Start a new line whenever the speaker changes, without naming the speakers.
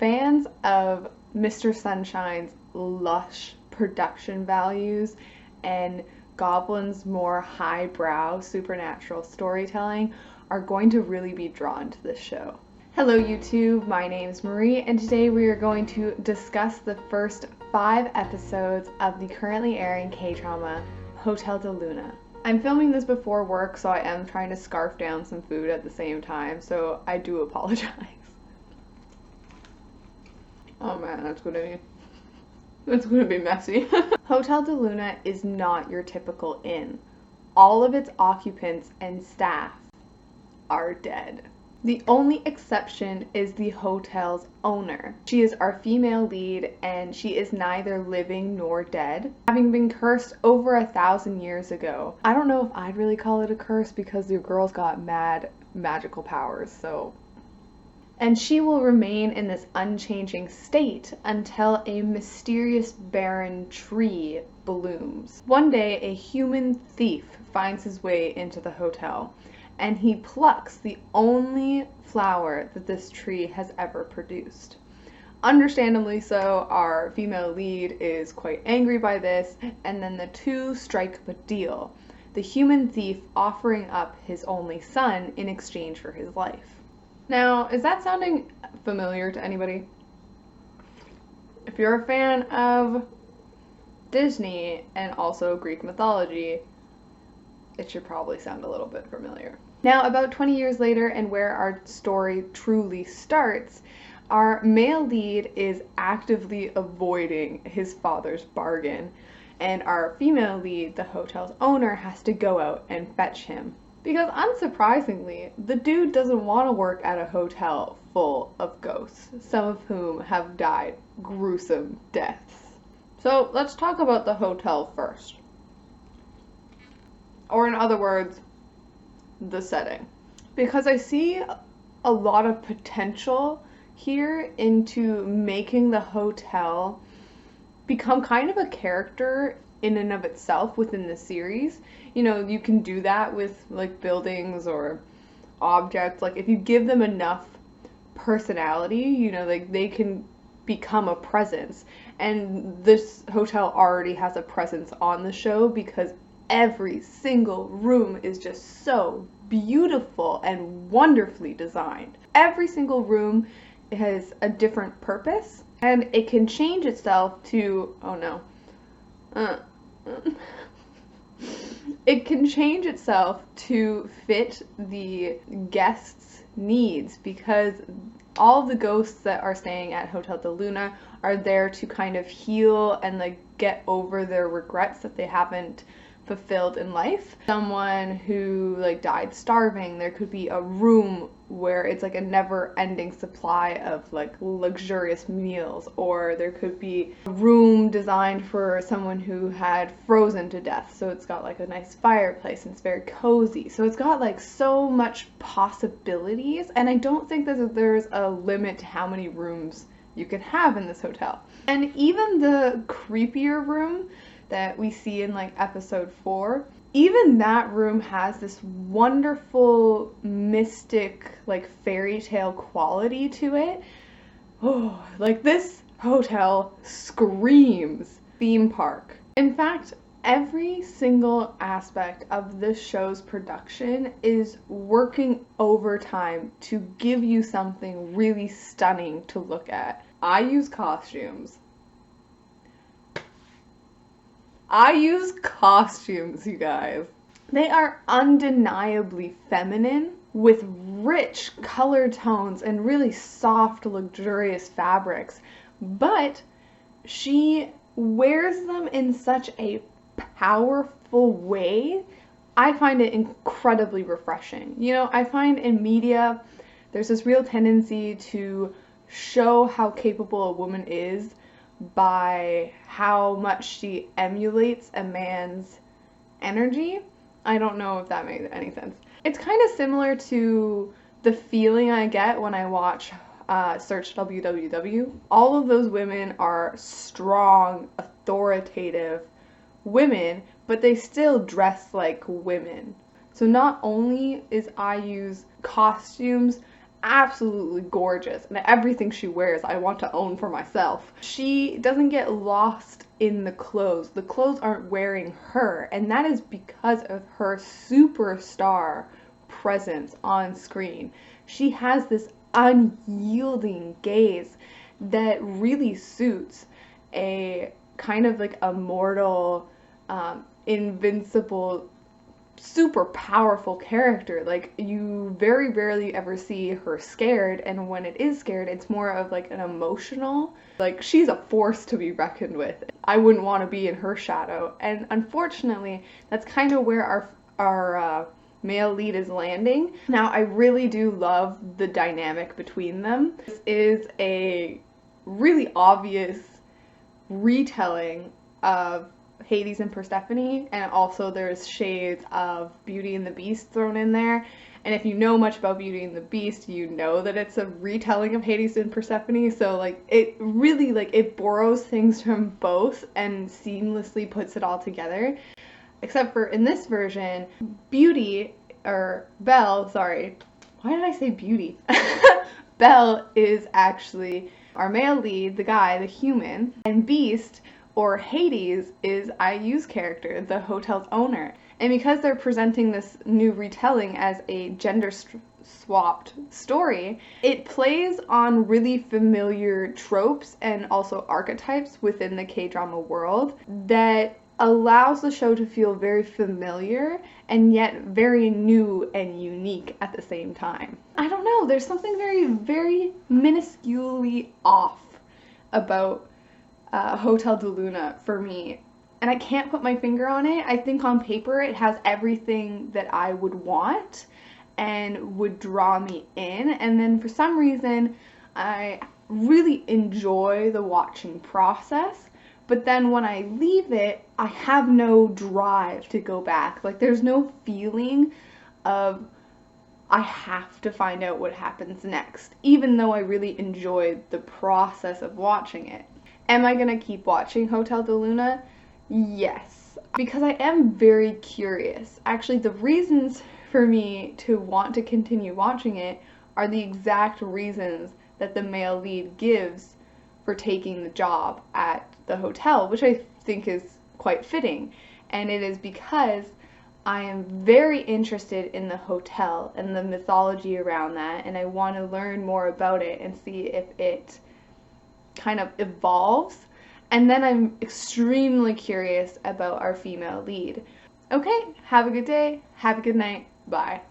Fans of Mr. Sunshine's lush production values and Goblin's more highbrow supernatural storytelling are going to really be drawn to this show. Hello YouTube, my name is Marie, and today we are going to discuss the first 5 episodes of the currently airing K-drama Hotel de Luna. I'm filming this before work, so I am trying to scarf down some food at the same time, so I do apologize. Oh man, that's gonna be messy. Hotel de Luna is not your typical inn. All of its occupants and staff are dead. The only exception is the hotel's owner. She is our female lead, and she is neither living nor dead, having been cursed over 1,000 years ago. I don't know if I'd really call it a curse because the girl's got mad magical powers, so. And she will remain in this unchanging state until a mysterious barren tree blooms. One day, a human thief finds his way into the hotel, and he plucks the only flower that this tree has ever produced. Understandably so, our female lead is quite angry by this, and then the two strike up a deal, the human thief offering up his only son in exchange for his life. Now, is that sounding familiar to anybody? If you're a fan of Disney and also Greek mythology, it should probably sound a little bit familiar. Now, about 20 years later, and where our story truly starts, our male lead is actively avoiding his father's bargain, and our female lead, the hotel's owner, has to go out and fetch him. Because unsurprisingly, the dude doesn't want to work at a hotel full of ghosts, some of whom have died gruesome deaths. So let's talk about the hotel first. Or in other words, the setting. Because I see a lot of potential here into making the hotel become kind of a character in and of itself within the series. You know, you can do that with like buildings or objects. Like if you give them enough personality, you know, like they can become a presence. And this hotel already has a presence on the show because every single room is just so beautiful and wonderfully designed. Every single room has a different purpose, and it can change itself to, oh no, it can change itself to fit the guests' needs, because all of the ghosts that are staying at Hotel de Luna are there to kind of heal and like get over their regrets that they haven't fulfilled in life. Someone who like died starving, there could be a room where it's like a never-ending supply of like luxurious meals, or there could be a room designed for someone who had frozen to death, so it's got like a nice fireplace and it's very cozy. So it's got like so much possibilities, and I don't think that there's a limit to how many rooms you can have in this hotel. And even the creepier room that we see in like episode 4, even that room has this wonderful mystic like fairy tale quality to it. Oh, like this hotel screams theme park. In fact, every single aspect of this show's production is working overtime to give you something really stunning to look at. I use costumes, you guys. They are undeniably feminine, with rich color tones and really soft, luxurious fabrics, but she wears them in such a powerful way. I find it incredibly refreshing. You know, I find in media, there's this real tendency to show how capable a woman is by how much she emulates a man's energy. I don't know if that makes any sense. It's kind of similar to the feeling I get when I watch Search WWW. All of those women are strong, authoritative women, but they still dress like women. So not only is IU's costumes absolutely gorgeous, and everything she wears I want to own for myself. She doesn't get lost in the clothes. The clothes aren't wearing her, and that is because of her superstar presence on screen. She has this unyielding gaze that really suits a kind of like immortal, invincible, super powerful character. Like, you very rarely ever see her scared, and when it is scared, it's more of like an emotional, like, she's a force to be reckoned with. I wouldn't want to be in her shadow, and unfortunately that's kind of where our male lead is landing. Now, I really do love the dynamic between them. This is a really obvious retelling of Hades and Persephone, and also there's shades of Beauty and the Beast thrown in there. And if you know much about Beauty and the Beast, you know that it's a retelling of Hades and Persephone. So like, it really, like, it borrows things from both and seamlessly puts it all together. Except for in this version, Beauty, or Belle, sorry, why did I say Beauty? Belle is actually our male lead, the guy, the human, and Beast, or Hades, is IU's character, the hotel's owner. And because they're presenting this new retelling as a gender-swapped story, it plays on really familiar tropes and also archetypes within the K-drama world that allows the show to feel very familiar and yet very new and unique at the same time. I don't know, there's something very, very minusculely off about Hotel de Luna for me, and I can't put my finger on it. I think on paper it has everything that I would want and would draw me in, and then for some reason I really enjoy the watching process, but then when I leave it, I have no drive to go back. Like, there's no feeling of I have to find out what happens next, even though I really enjoyed the process of watching it. Am I gonna keep watching Hotel de Luna? Yes, because I am very curious. Actually, the reasons for me to want to continue watching it are the exact reasons that the male lead gives for taking the job at the hotel, which I think is quite fitting. And it is because I am very interested in the hotel and the mythology around that, and I want to learn more about it and see if it kind of evolves. And then I'm extremely curious about our female lead. Okay, have a good day, have a good night, bye.